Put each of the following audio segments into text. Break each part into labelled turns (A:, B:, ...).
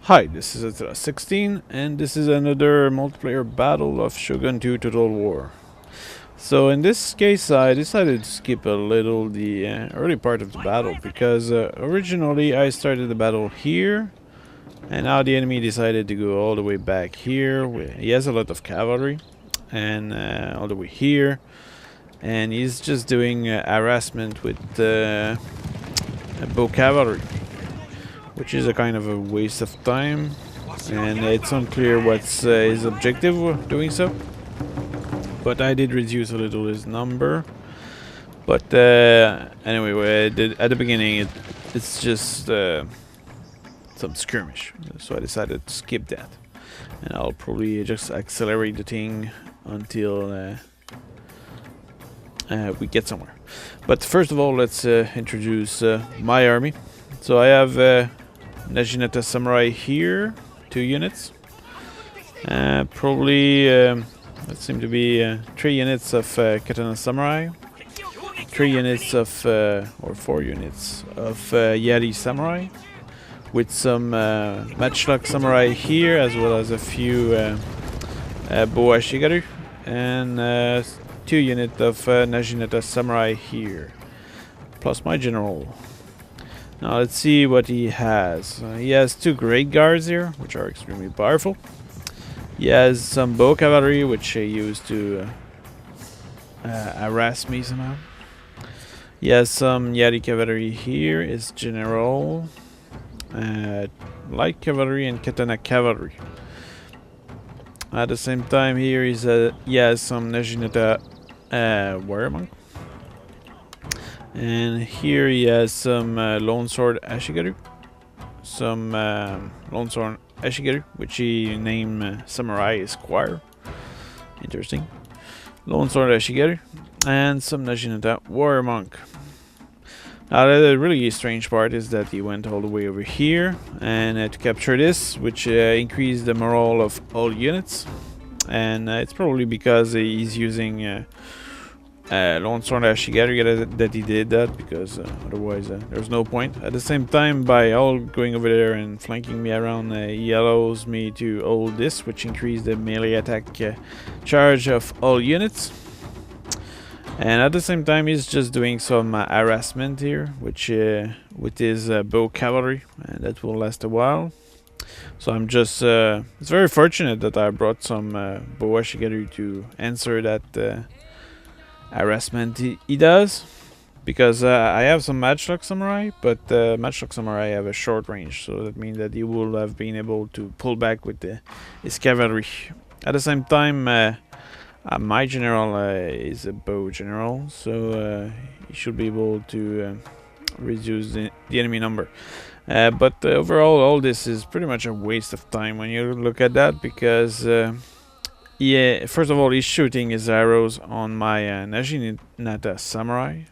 A: Hi, this is Attila16, and this is another multiplayer battle of Shogun 2 Total War. So in this case, I decided to skip a little the early part of the battle, because originally I started the battle here, and now the enemy decided to go all the way back here. He has a lot of cavalry, and all the way here, and he's just doing harassment with bow cavalry, which is a kind of a waste of time, and it's unclear what's his objective of doing so. But I did reduce a little his number. But anyway, at the beginning it's just some skirmish, so I decided to skip that, and I'll probably just accelerate the thing until we get somewhere. But first of all, let's introduce my army. So I have Naginata Samurai here, 2 units. Probably that seem to be 3 units of Katana Samurai, 3 units of, or 4 units of Yari Samurai, with some Matchlock Samurai here, as well as a few Boa Shigaru, and 2 units of Naginata Samurai here, plus my general. Now let's see what he has. He has 2 Great Guards here, which are extremely powerful. He has some bow cavalry, which he used to harass me somehow. He has some Yari cavalry here, his general, light cavalry and katana cavalry. At the same time here he has some Naginata warrior monk. And here he has some Lone Sword Ashigaru. Some Lone Sword Ashigaru, which he named Samurai Esquire. Interesting. Lone Sword Ashigaru. And some Naginata Warrior Monk. Now the really strange part is that he went all the way over here and to capture this, which increased the morale of all units. And it's probably because he's using Lone Sword Ashigaru that he did that, because otherwise there's no point. At the same time, by all going over there and flanking me around, he allows me to hold this, which increased the melee attack charge of all units. And at the same time, he's just doing some harassment here, which with his bow cavalry, and that will last a while. So I'm just it's very fortunate that I brought some Boa Shigaru to answer that harassment he does, because I have some Matchlock Samurai, but Matchlock Samurai have a short range, so that means that he will have been able to pull back with his cavalry. At the same time, my general is a bow general, so he should be able to reduce the enemy number. But overall, all this is pretty much a waste of time when you look at that, because yeah, first of all, he's shooting his arrows on my Naginata Samurai,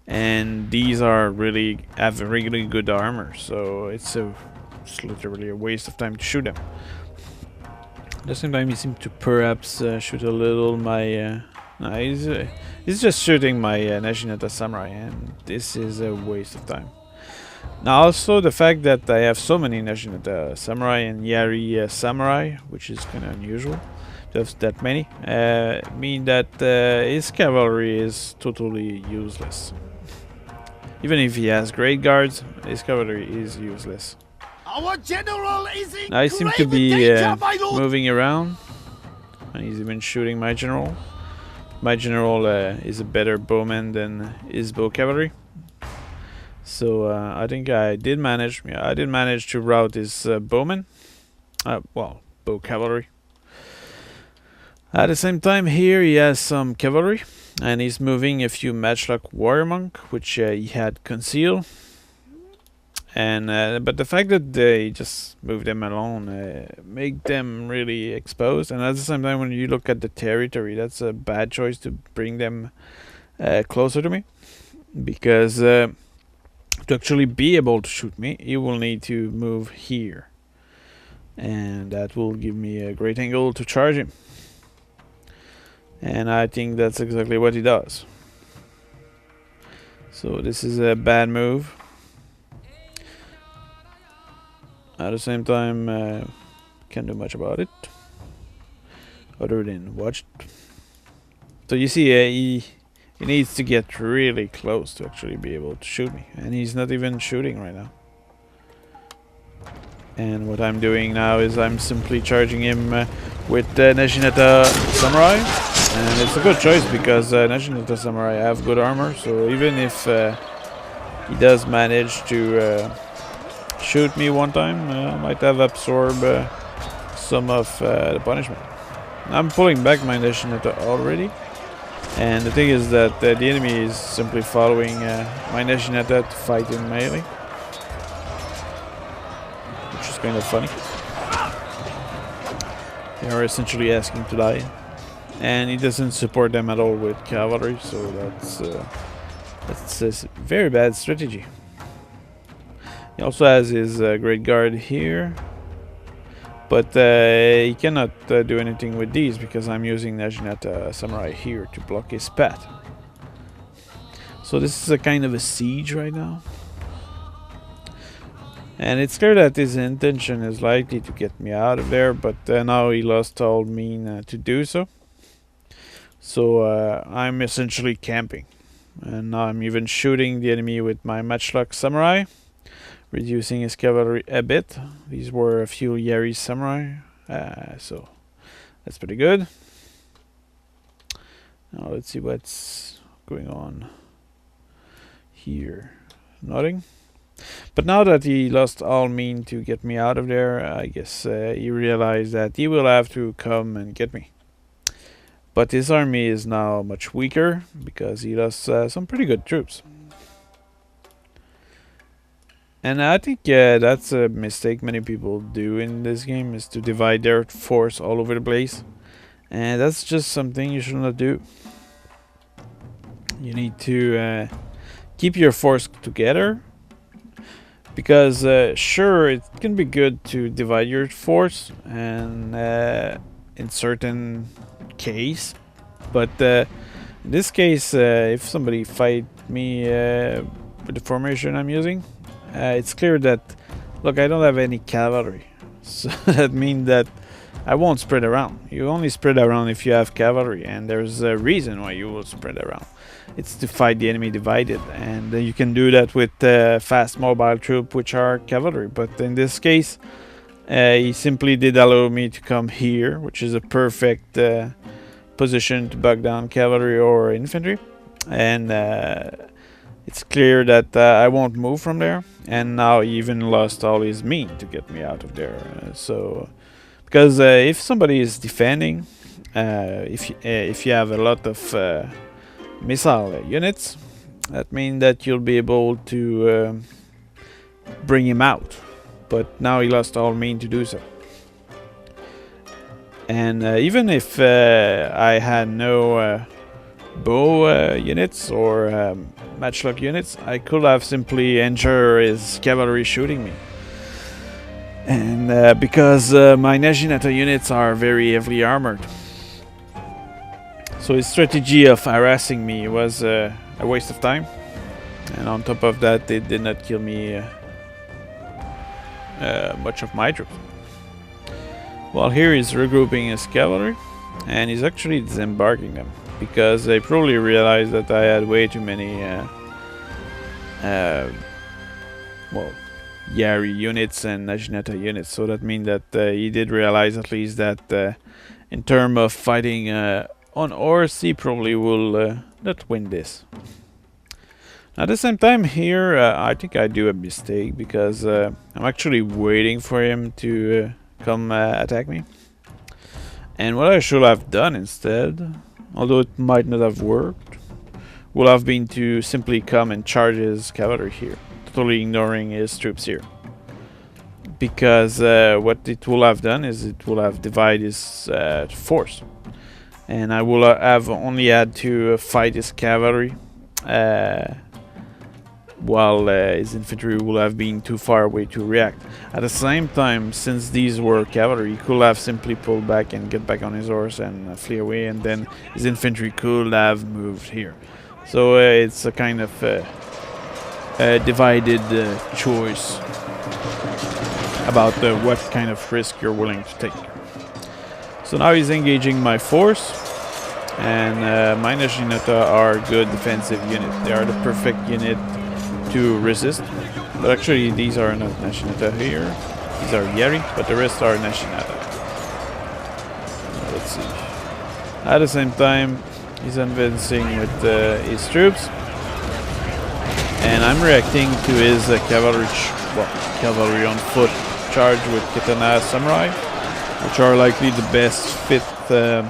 A: and these have really good armor, so it's literally a waste of time to shoot them. At the same time, he seems to perhaps shoot a little my... no, he's just shooting my Naginata Samurai, and this is a waste of time. Now also the fact that I have so many Naginata Samurai and Yari Samurai, which is kind of unusual to have that many, mean that his cavalry is totally useless. Even if he has great guards, his cavalry is useless.
B: Our general is in
A: Now he seems to be moving around, and he's even shooting my general. My general is a better bowman than his bow cavalry. So I think I did manage to rout his bowman. Well, bow cavalry. At the same time, here he has some cavalry, and he's moving a few Matchlock warrior monk, which he had concealed. And but the fact that they just move them alone make them really exposed. And at the same time, when you look at the territory, that's a bad choice to bring them closer to me, because to actually be able to shoot me, you will need to move here, and that will give me a great angle to charge him. And I think that's exactly what he does. So this is a bad move. At the same time, can't do much about it other than watch it. So you see, he needs to get really close to actually be able to shoot me, and he's not even shooting right now. And what I'm doing now is I'm simply charging him with Neshineta Samurai, and it's a good choice because Neshineta Samurai have good armor, so even if he does manage to shoot me one time, I might have absorbed some of the punishment. I'm pulling back my Neshineta already, and the thing is that the enemy is simply following my Neshineta to fight in melee, which is kind of funny. They are essentially asking to die, and he doesn't support them at all with cavalry, so that's a very bad strategy. He also has his great guard here, but he cannot do anything with these because I'm using Neshineta Samurai here to block his path. So this is a kind of a siege right now. And it's clear that his intention is likely to get me out of there, but now he lost all mean to do so. So I'm essentially camping. And now I'm even shooting the enemy with my Matchlock Samurai, reducing his cavalry a bit. These were a few Yari Samurai, so that's pretty good. Now let's see what's going on here. Nothing. But now that he lost all mean to get me out of there, I guess he realized that he will have to come and get me. But his army is now much weaker because he lost some pretty good troops. And I think that's a mistake many people do in this game, is to divide their force all over the place. And that's just something you should not do. You need to keep your force together. Because sure, it can be good to divide your force and in certain case. But in this case, if somebody fight me with the formation I'm using, it's clear that, look, I don't have any cavalry, so that means that I won't spread around. You only spread around if you have cavalry, and there's a reason why you will spread around. It's to fight the enemy divided, and you can do that with fast mobile troops, which are cavalry. But in this case, he simply did allow me to come here, which is a perfect position to bug down cavalry or infantry, and it's clear that I won't move from there. And now he even lost all his mean to get me out of there. Because if somebody is defending, if you have a lot of missile units, that means that you'll be able to bring him out. But now he lost all mean to do so. And even if I had no bow units or matchlock units, I could have simply ensured his cavalry shooting me. And because my Neshineta units are very heavily armored, so his strategy of harassing me was a waste of time. And on top of that, it did not kill me much of my troops. Well, here he's regrouping his cavalry, and he's actually disembarking them, because they probably realized that I had way too many well, Yari units and Neshineta units. So that means that he did realize at least that in terms of fighting on horse, he probably will not win this. At the same time here, I think I do a mistake, because I'm actually waiting for him to come attack me. And what I should have done instead, although it might not have worked, would have been to simply come and charge his cavalry here, totally ignoring his troops here. Because what it will have done is it will have divided his force. And I will have only had to fight his cavalry, while his infantry will have been too far away to react. At the same time, since these were cavalry, he could have simply pulled back and get back on his horse and flee away, and then his infantry could have moved here. So it's a kind of divided choice. about what kind of risk you're willing to take. So now he's engaging my force, and my Nashinata are good defensive unit. They are the perfect unit to resist. But actually these are not Nashinata here. These are Yeri, but the rest are Nashinata. Let's see. At the same time, he's advancing with his troops, and I'm reacting to his cavalry on foot charge with katana samurai, which are likely the best fit to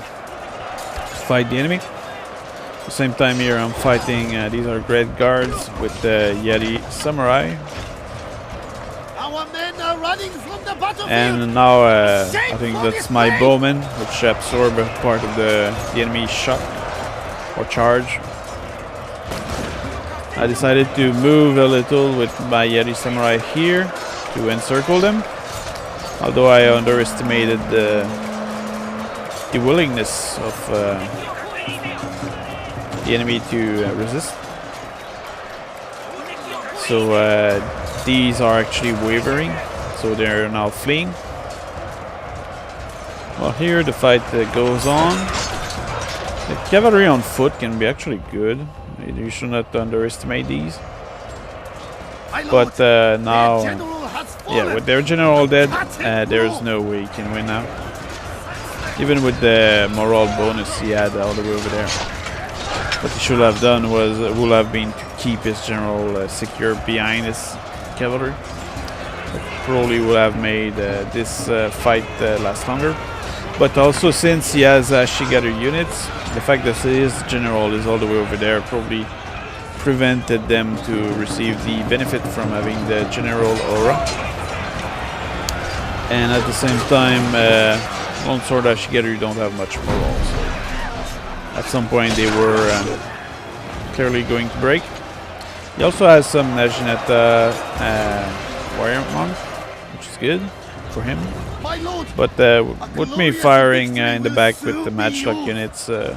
A: fight the enemy. At the same time here I'm fighting, these are great guards with the Yeti samurai.
B: Our men are running from the battlefield.
A: And now I think that's my bowmen, which absorb a part of the enemy's shot or charge. I decided to move a little with my Yeti samurai here to encircle them, although I underestimated the willingness of the enemy to resist. So these are actually wavering, so they're now fleeing. Well, here the fight goes on. The cavalry on foot can be actually good. You should not underestimate these. But now, yeah, with their general dead, there's no way he can win now. Even with the morale bonus he had all the way over there. What he should have done would have been to keep his general secure behind his cavalry. That probably would have made this fight last longer. But also, since he has Ashigaru units, the fact that his general is all the way over there probably prevented them to receive the benefit from having the general aura. And at the same time, Longsword Ashigaru don't have much morale. So at some point they were clearly going to break. He also has some Najinata Warrior Monk, which is good for him. But with me firing in the back with the matchlock units, it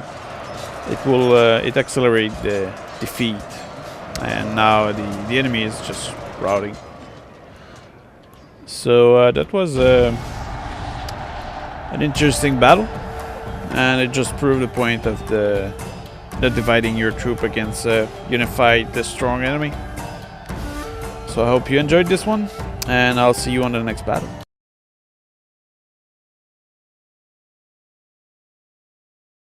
A: accelerate the defeat, and now the enemy is just routing. So that was an interesting battle, and it just proved the point of the dividing your troop against a unified, strong enemy. So I hope you enjoyed this one, and I'll see you on the next battle.